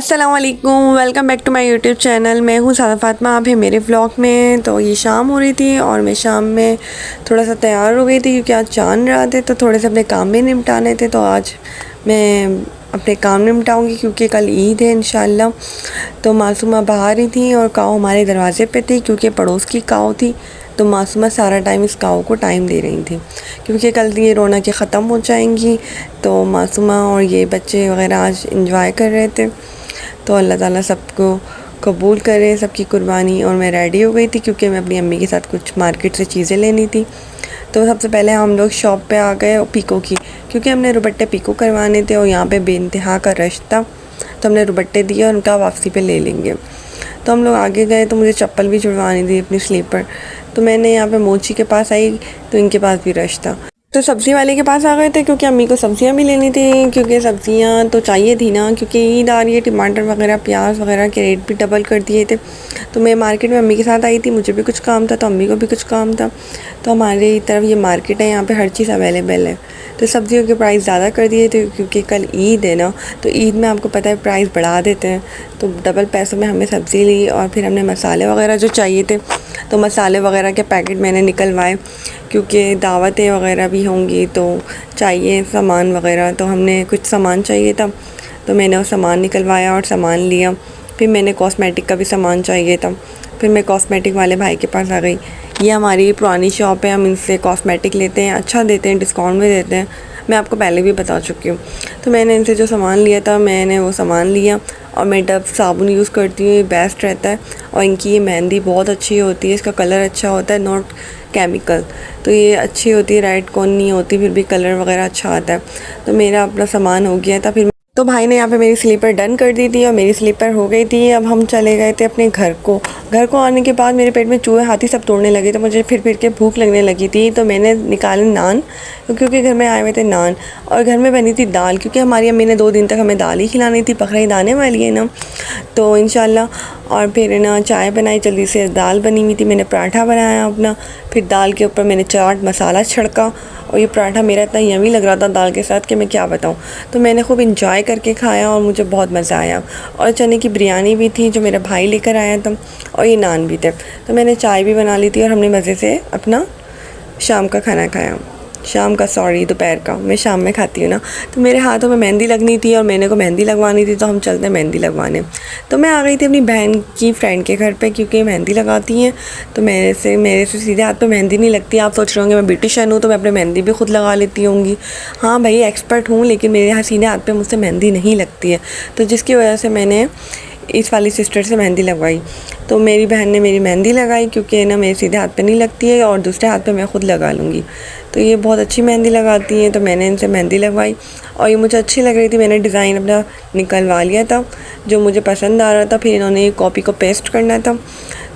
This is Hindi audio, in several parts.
अस्सलाम वालेकुम, welcome back to my YouTube channel. मैं हूँ सादा फातिमा, आप है मेरे व्लॉग में। तो ये शाम हो रही थी और मैं शाम में थोड़ा सा तैयार हो गई थी क्योंकि आज चांद रात है, तो थोड़े से अपने काम भी निपटाने थे। तो आज मैं अपने काम निपटाऊंगी क्योंकि कल ईद है इंशाल्लाह। तो मासूमा बाहर ही थी और काऊ हमारे दरवाज़े पे थी क्योंकि पड़ोस की काऊ थी। तो मासूमा सारा टाइम इस काऊ को टाइम दे रही थी क्योंकि कल ये रौनकें ख़त्म हो जाएंगी। तो मासूमा और ये बच्चे वगैरह आज इंजॉय कर रहे थे। तो अल्लाह ताला सबको कबूल करे, सबकी कुर्बानी। और मैं रेडी हो गई थी क्योंकि मैं अपनी अम्मी के साथ कुछ मार्केट से चीज़ें लेनी थी। तो सबसे पहले हम लोग शॉप पे आ गए पीको की, क्योंकि हमने रुबट्टे पीको करवाने थे और यहाँ पे बेइंतहा का रश था। तो हमने रुबट्टे दिए और उनका वापसी पे ले लेंगे। तो हम लोग आगे गए तो मुझे चप्पल भी छुड़वानी थी अपनी स्लीपर। तो मैंने यहाँ पे मोची के पास आई तो इनके पास भी रश था। तो सब्ज़ी वाले के पास आ गए थे क्योंकि अम्मी को सब्ज़ियाँ भी लेनी थी, क्योंकि सब्ज़ियाँ तो चाहिए थी ना, क्योंकि ईद आ रही है। टमाटर वगैरह प्याज वगैरह के रेट भी डबल कर दिए थे। तो मैं मार्केट में अम्मी के साथ आई थी, मुझे भी कुछ काम था तो अम्मी को भी कुछ काम था। तो हमारे तरफ ये मार्केट है, यहाँ पे हर चीज़ अवेलेबल है। तो सब्ज़ियों के प्राइस ज़्यादा कर दिए थे क्योंकि कल ईद है ना। तो ईद में आपको पता है प्राइस बढ़ा देते हैं। तो डबल पैसों में हमने सब्ज़ी ली और फिर हमने मसाले वगैरह जो चाहिए थे, तो मसाले वगैरह के पैकेट मैंने निकलवाए क्योंकि दावतें वगैरह भी होंगी तो चाहिए सामान वगैरह। तो हमने कुछ सामान चाहिए था तो मैंने वो सामान निकलवाया और सामान लिया। फिर मैंने कॉस्मेटिक का भी सामान चाहिए था, फिर मैं कॉस्मेटिक वाले भाई के पास आ गई। ये हमारी पुरानी शॉप है, हम इनसे कॉस्मेटिक लेते हैं, अच्छा देते हैं, डिस्काउंट भी देते हैं। मैं आपको पहले भी बता चुकी हूँ। तो मैंने इनसे जो सामान लिया था मैंने वो सामान लिया। और मैं डब साबुन यूज़ करती हूँ, ये बेस्ट रहता है। और इनकी ये मेहंदी बहुत अच्छी होती है, इसका कलर अच्छा होता है, नॉट केमिकल। तो ये अच्छी होती है, रेड कौन नहीं होती, फिर भी कलर वगैरह अच्छा आता है। तो मेरा अपना सामान हो गया था। फिर तो भाई ने यहाँ पे मेरी स्लीपर डन कर दी थी और मेरी स्लीपर हो गई थी। अब हम चले गए थे अपने घर को आने के बाद मेरे पेट में चूहे हाथी सब तोड़ने लगे, तो मुझे फिर के भूख लगने लगी थी। तो मैंने निकाले नान, क्योंकि घर में आए हुए थे नान, और घर में बनी थी दाल, क्योंकि हमारी अम्मी ने 2 दिन तक हमें दाल ही खिलानी थी, बकरा ईद आने वाली है ना तो इंशाल्लाह। और फिर ना चाय बनाई, जल्दी से दाल बनी हुई थी, मैंने पराठा बनाया अपना। फिर दाल के ऊपर मैंने चाट मसाला छिड़का और ये पराठा मेरा इतना यमी लग रहा था दाल के साथ कि मैं क्या बताऊँ। तो मैंने खूब इंजॉय करके खाया और मुझे बहुत मज़ा आया। और चने की बिरयानी भी थी जो मेरा भाई लेकर आया था, और ये नान भी थे। तो मैंने चाय भी बना ली थी और हमने मज़े से अपना शाम का खाना खाया। दोपहर का, मैं शाम में खाती हूँ ना। तो मेरे हाथों में मेहंदी लगनी थी और मैंने को मेहंदी लगवानी थी, तो हम चलते हैं मेहंदी लगवाने। तो मैं आ गई थी अपनी बहन की फ्रेंड के घर पे क्योंकि मेहंदी लगाती हैं। तो मेरे से सीधे हाथ पे मेहंदी नहीं लगती। आप सोच रहे होंगे मैं ब्यूटिशियन हूँ तो मैं अपनी मेहंदी भी खुद लगा लेती होंगी। हाँ भाई, एक्सपर्ट हूँ, लेकिन मेरे यहाँ सीधे हाथ पर मुझसे मेहंदी नहीं लगती है। तो जिसकी वजह से मैंने इस वाली सिस्टर से मेहंदी लगवाई। तो मेरी बहन ने मेरी मेहंदी लगाई क्योंकि ना मेरे सीधे हाथ पे नहीं लगती है और दूसरे हाथ पे मैं ख़ुद लगा लूँगी। तो ये बहुत अच्छी मेहंदी लगाती हैं, तो मैंने इनसे मेहंदी लगवाई और ये मुझे अच्छी लग रही थी। मैंने डिज़ाइन अपना निकलवा लिया था जो मुझे पसंद आ रहा था। फिर इन्होंने ये कॉपी को पेस्ट करना था,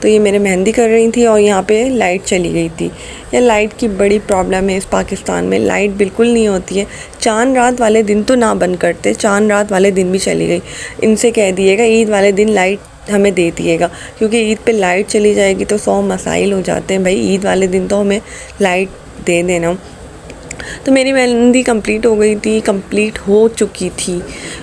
तो ये मेरे मेहंदी कर रही थी और यहाँ पे लाइट चली गई थी। ये लाइट की बड़ी प्रॉब्लम है इस पाकिस्तान में, लाइट बिल्कुल नहीं होती है। चांद रात वाले दिन तो ना बंद करते, चांद रात वाले दिन भी चली गई। इनसे कह दिएगा ईद वाले दिन लाइट हमें दे दिएगा, क्योंकि ईद पे लाइट चली जाएगी तो 100 मसाइल हो जाते हैं। भाई ईद वाले दिन तो हमें लाइट दे देना। तो मेरी मेहंदी कंप्लीट हो चुकी थी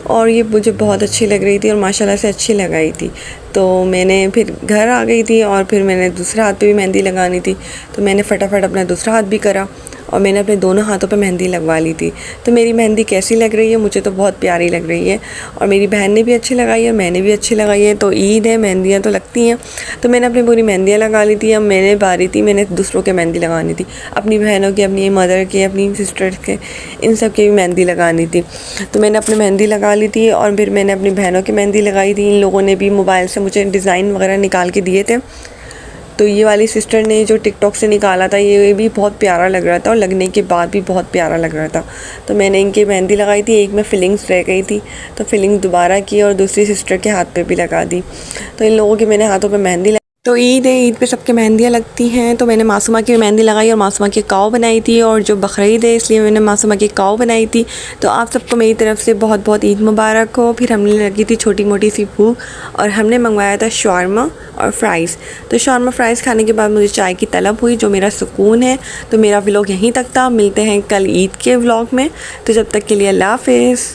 और ये मुझे बहुत अच्छी लग रही थी और माशाल्लाह से अच्छी लगाई थी। तो मैंने फिर घर आ गई थी और फिर मैंने दूसरे हाथ पे भी मेहंदी लगानी थी, तो मैंने फटाफट अपना दूसरा हाथ भी करा और मैंने अपने दोनों हाथों पे मेहंदी लगवा ली थी। तो मेरी मेहंदी कैसी लग रही है? मुझे तो बहुत प्यारी लग रही है और मेरी बहन ने भी अच्छी लगाई है, मैंने भी अच्छी लगाई है। तो ईद है, मेहंदियाँ तो लगती हैं। तो मैंने अपनी पूरी मेहंदियाँ लगा ली थी। अब मैंने बारी थी, मैंने दूसरों के मेहंदी लगानी थी, अपनी बहनों की, अपनी मदर के, अपनी सिस्टर्स के, इन सब की भी मेहंदी लगानी थी। तो मैंने अपनी मेहंदी लगा ली थी और फिर मैंने अपनी बहनों की मेहंदी लगाई थी। इन लोगों ने भी मोबाइल से मुझे डिज़ाइन वगैरह निकाल के दिए थे। तो ये वाली सिस्टर ने जो टिकटॉक से निकाला था ये भी बहुत प्यारा लग रहा था और लगने के बाद भी बहुत प्यारा लग रहा था। तो मैंने इनकी मेहंदी लगाई थी, एक में फिलिंग्स रह गई थी तो फिलिंग्स दोबारा की और दूसरी सिस्टर के हाथ पे भी लगा दी। तो इन लोगों की मैंने हाथों पे मेहंदी। तो ईद है, ईद पे सबके मेहंदियाँ लगती हैं। तो मैंने मासूमा की मेहंदी लगाई और मासूमा की काव बनाई थी, और जो बकरीद है इसलिए मैंने मासूमा की काव बनाई थी। तो आप सबको मेरी तरफ से बहुत बहुत ईद मुबारक हो। फिर हमने लगी थी छोटी मोटी सी भूख और हमने मंगवाया था शॉर्मा और फ्राइज़। तो शॉर्मा फ्राइज़ खाने के बाद मुझे चाय की तलब हुई, जो मेरा सुकून है। तो मेरा व्लॉग यहीं तक था, मिलते हैं कल ईद के व्लॉग में। तो जब तक के लिए अल्लाह हाफ़िज़।